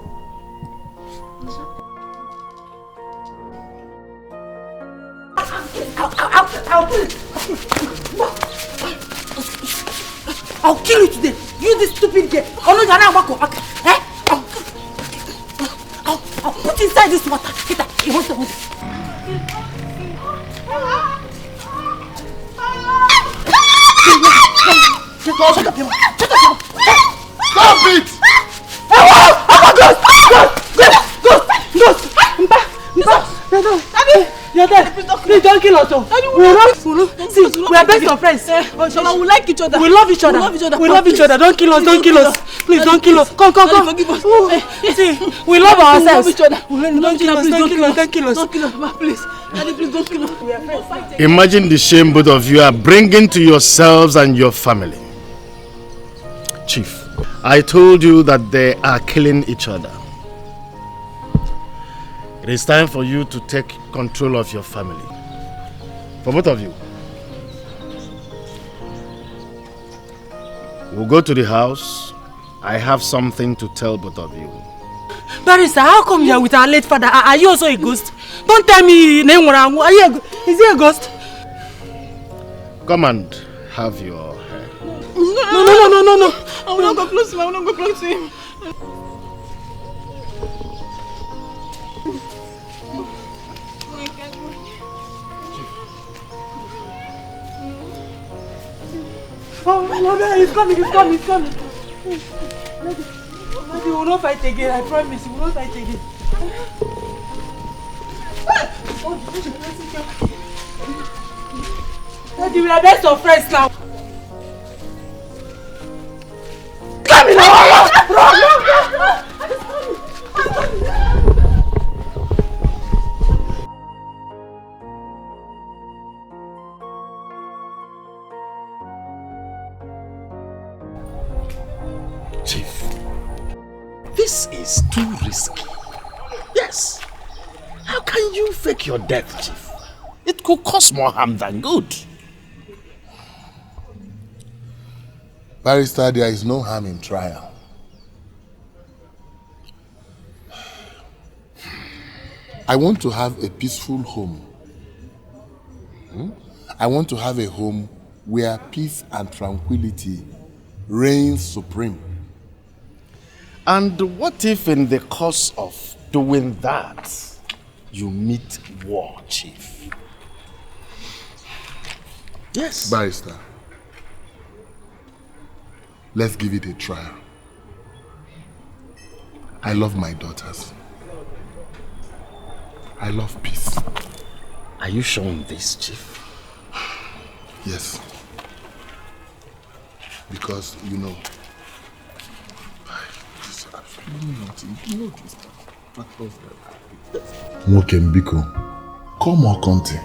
I'll kill you today. You this stupid girl. Oh no, you're not walking. Eh? I'll put inside this water. Get that. You want to hold it. Shut up, shut up. Stop it! You're there. Please don't kill us. We are best of friends. We like each other. We love each other. We love each other. Don't kill us. Don't kill us. Please don't kill us. Come. Forgive us. See, we love ourselves. We love each other. Don't kill us. Don't kill us. Don't kill us, Mama, please. Daddy, please don't kill us. We are friends. Imagine the shame both of you are bringing to yourselves and your family. Chief, I told you that they are killing each other. It is time for you to take control of your family. For both of you. We'll go to the house. I have something to tell both of you. Barrister, how come you are with our late father? Are you also a ghost? Don't tell me, is he a ghost? Come and have your hair. No. I will not go close to him. I will not go close to him. Oh, he's coming. Daddy, we will not fight again, I promise. We will not fight again. Daddy, we are best of friends now. Come in! Run! Chief, this is too risky. Yes. How can you fake your death, Chief? It could cause more harm than good. Barrister, there is no harm in trial. I want to have a peaceful home. I want to have a home where peace and tranquility reigns supreme. And what if in the course of doing that, you meet war, Chief? Yes. Barrister, let's give it a trial. I love my daughters. I love peace. Are you showing this, Chief? Yes. Because, you know, it's absolutely nothing. You know this. Mokembiko, come on, Conte.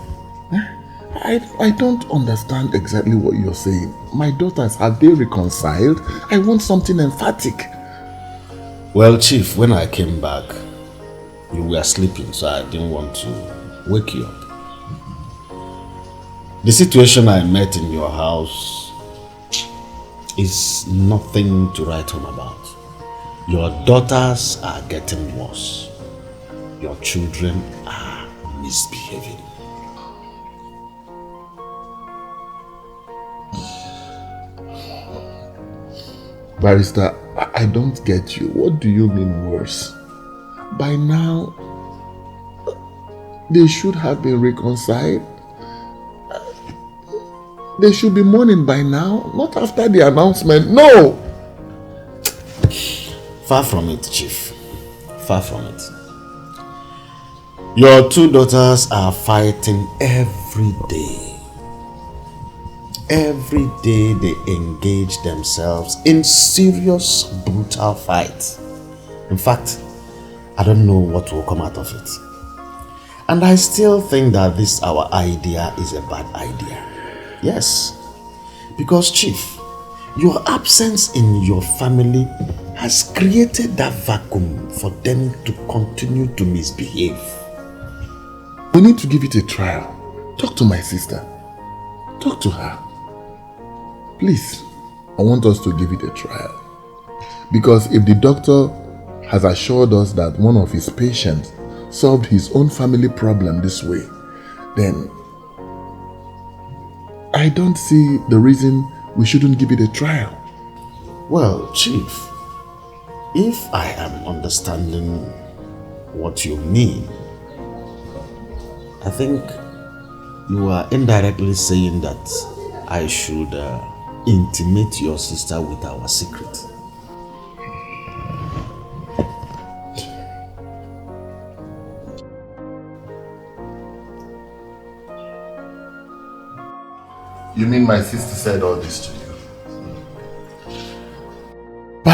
I don't understand exactly what you're saying. My daughters, have they reconciled? I want something emphatic. Well, Chief, when I came back, you were sleeping, so I didn't want to wake you up. The situation I met in your house is nothing to write home about. Your daughters are getting worse. Your children are misbehaving. Barrister, I don't get you. What do you mean worse? By now, they should have been reconciled. They should be mourning by now, not after the announcement. No! Far from it, Chief. Far from it. Your two daughters are fighting every day. Every day they engage themselves in serious, brutal fights. In fact, I don't know what will come out of it. And I still think that this our idea is a bad idea. Yes. Because, Chief, your absence in your family has created that vacuum for them to continue to misbehave. We need to give it a trial. Talk to my sister. Talk to her. Please, I want us to give it a trial. Because if the doctor has assured us that one of his patients solved his own family problem this way, then I don't see the reason we shouldn't give it a trial. Well, Chief, if I am understanding what you mean, I think you are indirectly saying that I should intimate your sister with our secret. You mean my sister said all this to you?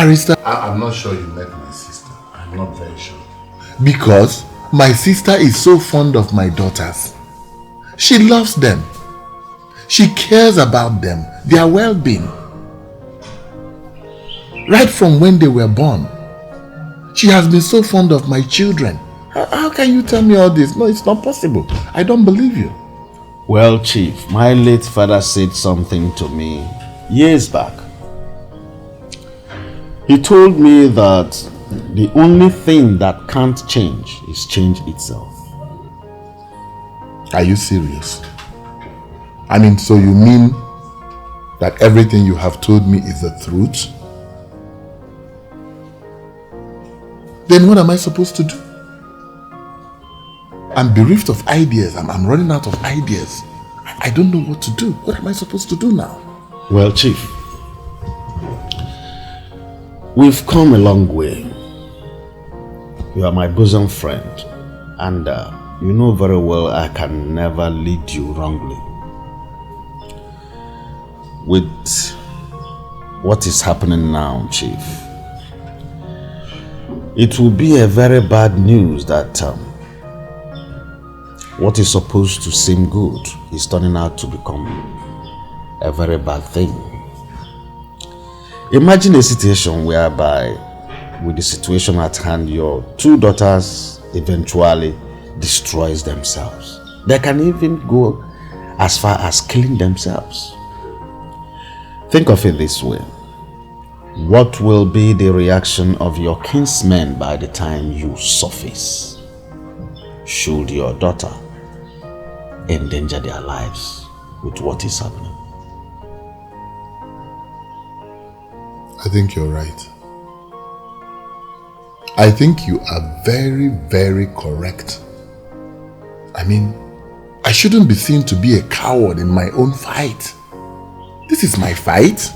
Barrister, I'm not sure you met my sister. I'm not very sure. Because my sister is so fond of my daughters. She loves them. She cares about them, their well-being. Right from when they were born. She has been so fond of my children. How can you tell me all this? No, it's not possible. I don't believe you. Well, Chief, my late father said something to me years back. He told me that the only thing that can't change is change itself. Are you serious? I mean, so you mean that everything you have told me is the truth? Then what am I supposed to do? I'm bereft of ideas. I'm running out of ideas. I don't know what to do. What am I supposed to do now? Well, Chief, we've come a long way. You are my bosom friend, and you know very well I can never lead you wrongly. With what is happening now, Chief, it will be a very bad news that what is supposed to seem good is turning out to become a very bad thing. Imagine a situation whereby, with the situation at hand, your two daughters eventually destroys themselves. They can even go as far as killing themselves. Think of it this way. What will be the reaction of your kinsmen by the time you surface? Should your daughter endanger their lives with what is happening? I think you're right. I think you are very, very correct. I mean, I shouldn't be seen to be a coward in my own fight. This is my fight.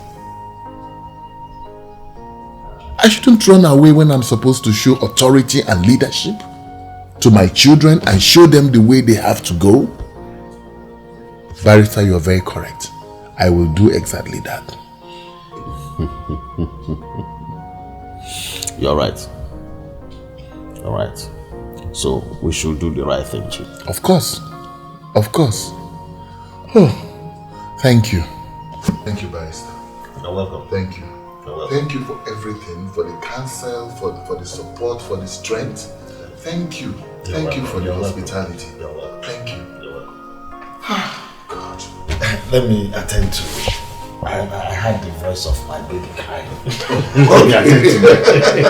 I shouldn't run away when I'm supposed to show authority and leadership to my children and show them the way they have to go. Barrister, you're very correct. I will do exactly that. You're right. You're right. So we should do the right thing, Chief. Of course. Of course. Oh, thank you. Thank you, Barrister. You're welcome. Thank you. You're welcome. Thank you for everything, for the counsel, for the support, for the strength. Thank you. Thank you for the hospitality. You're welcome. Thank you. You're welcome. God. Let me attend to it. I heard the voice of my baby crying. Let me attend to it.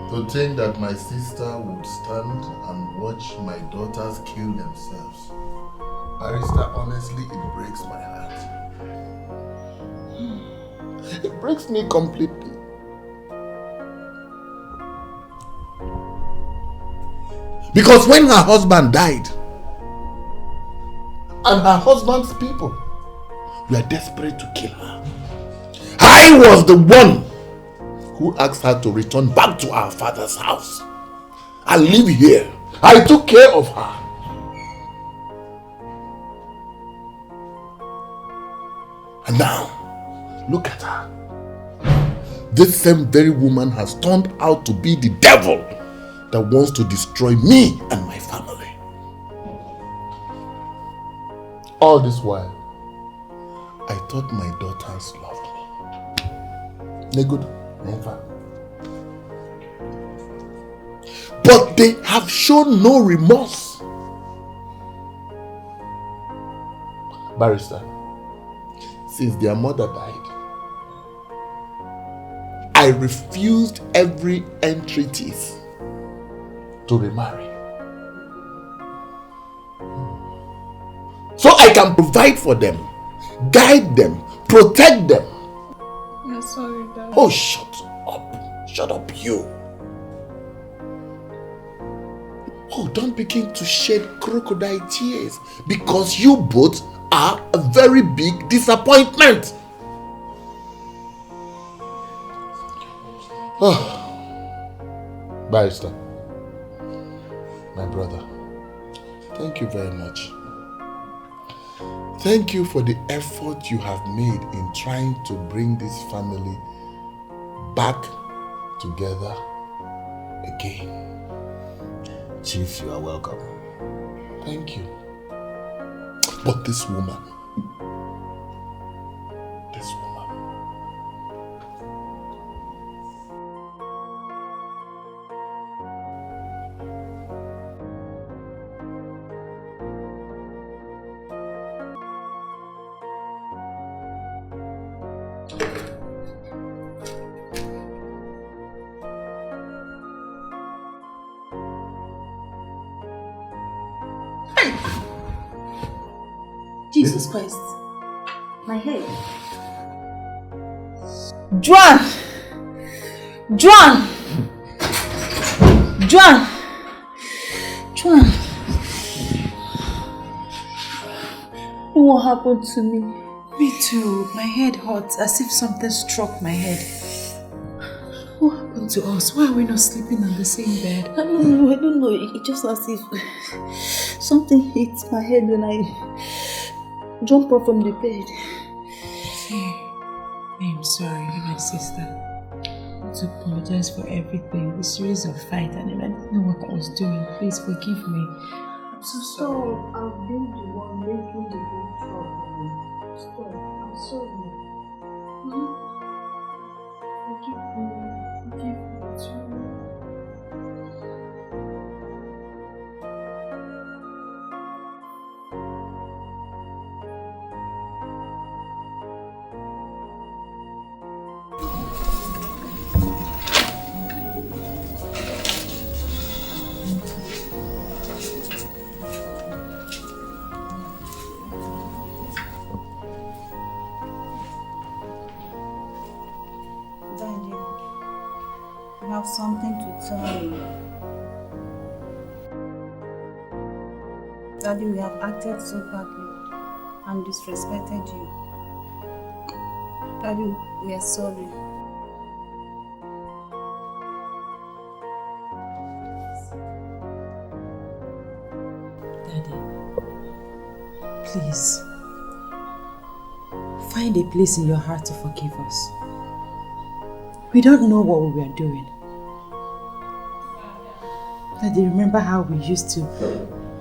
To think that my sister would stand and watch my daughters kill themselves. Barrister, honestly, it breaks my heart. It breaks me completely. Because when her husband died, and her husband's people were desperate to kill her, I was the one who asked her to return back to our father's house and live here. I took care of her. And now, look at her. This same very woman has turned out to be the devil that wants to destroy me and my family. All this while, I thought my daughters loved me. Negoda. Never. But they have shown no remorse. Barrister, since their mother died, I refused every entreaties to remarry. So I can provide for them, guide them, protect them. I'm sorry, Dad. Oh, shut up. Shut up, you. Oh, don't begin to shed crocodile tears because you both are a very big disappointment. Oh, Barrister, my brother, thank you very much. Thank you for the effort you have made in trying to bring this family back together again. Chief, you are welcome. Thank you. But this woman, Jesus Christ. My head. Juan! Juan! Juan! Juan! What happened to me? Me too. My head hurts as if something struck my head. What happened to us? Why are we not sleeping on the same bed? I don't know. It's just as if something hit my head when I jumped up from the bed. I'm sorry, my sister. I want to apologize for everything. The series of fights and I didn't know what I was doing. Please forgive me. I'm so sorry. I've been the one making the whole trouble. Stop. I'm sorry. Forgive me. Forgive me too. I have something to tell you. Daddy, we have acted so badly and disrespected you. Daddy, we are sorry. Daddy, please, find a place in your heart to forgive us. We don't know what we were doing. Daddy, remember how we used to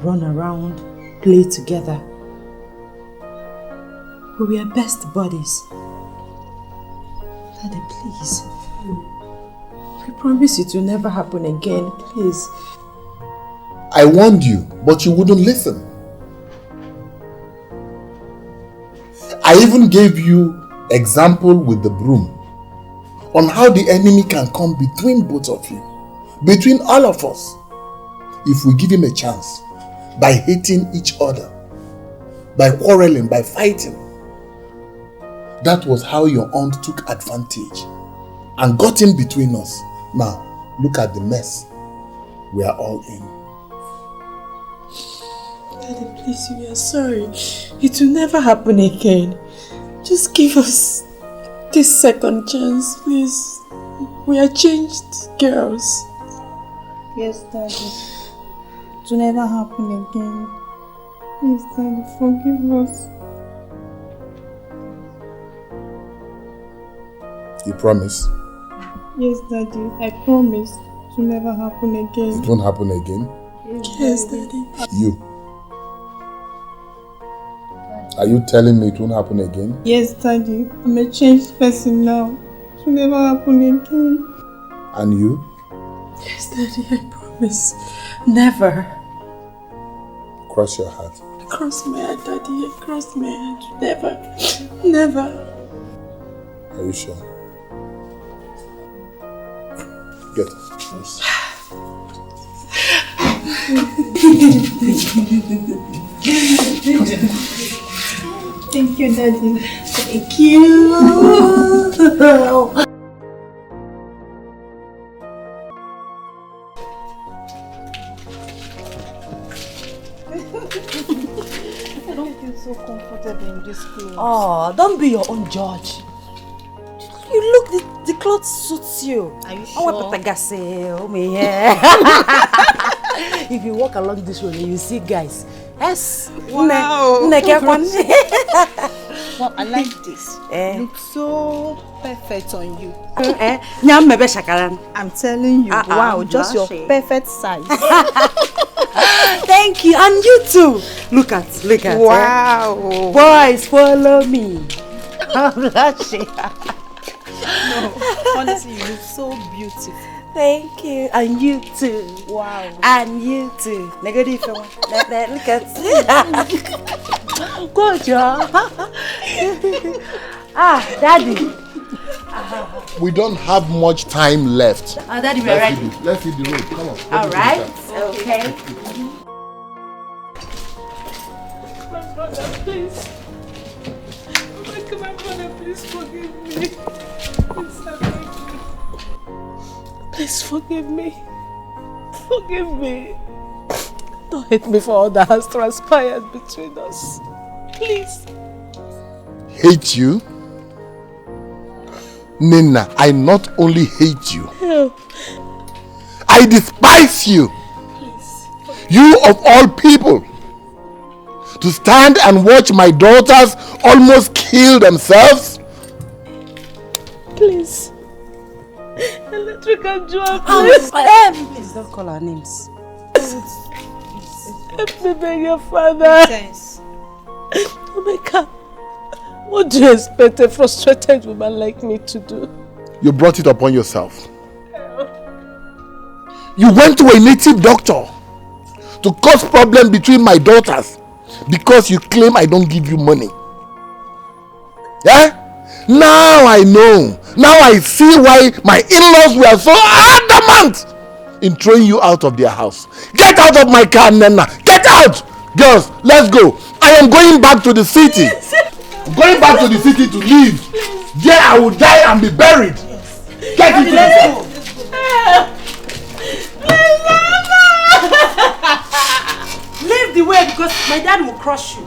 run around, play together? We were best buddies. Daddy, please. I promise it will never happen again, please. I warned you, but you wouldn't listen. I even gave you example with the broom on how the enemy can come between both of you, between all of us, if we give him a chance, by hating each other, by quarreling, by fighting. That was how your aunt took advantage and got in between us. Now, look at the mess we are all in. Daddy, please, we are sorry. It will never happen again. Just give us this second chance, please. We are changed girls. Yes, Daddy. It will never happen again. Please, Daddy, forgive us. You promise? Yes, Daddy, I promise. It will never happen again. It won't happen again? Yes, Daddy. You. Are you telling me it won't happen again? Yes, Daddy. I'm a changed person now. It will never happen again. And you? Yes, Daddy, I promise. Never. Cross your heart. Cross my heart, Daddy. Cross my heart. Never. Never. Are you sure? Get it. Yes. Thank you, Daddy. Thank you. I don't feel so comfortable in this clothes. Oh, don't be your own judge. You look, the clothes suits you. Are you sure? Oh, my hair. If you walk along this road, you see guys. Yes. Wow. Well, I like this. Looks so perfect on you. I'm telling you, wow, just your perfect size. Thank you, and you too. Look at. Wow. Boys, follow me. I'm blushing. No, honestly, you look so beautiful. Thank you, and you too. Wow. And you too. Negative one. Look at. Good job. Daddy. We don't have much time left. Daddy, we're ready. Let's hit the road. Come on. All right. Okay. My brother, please. My brother, please forgive me. Please forgive me. Forgive me. Don't hate me for all that has transpired between us. Please. Hate you? Nina, I not only hate you. I despise you. Please. You of all people. To stand and watch my daughters almost kill themselves? Please. Electrical job, please. Please don't call our names. Help me beg your father. Thanks. Omeka, what do you expect a frustrated woman like me to do? You brought it upon yourself. You went to a native doctor to cause problem between my daughters because you claim I don't give you money. Yeah? Now I know. Now I see why my in-laws were so adamant in throwing you out of their house. Get out of my car, Nana. Get out! Girls, let's go. I am going back to the city. I'm going back to the city to live. There I will die and be buried. Get into the car. Leave the way because my dad will crush you.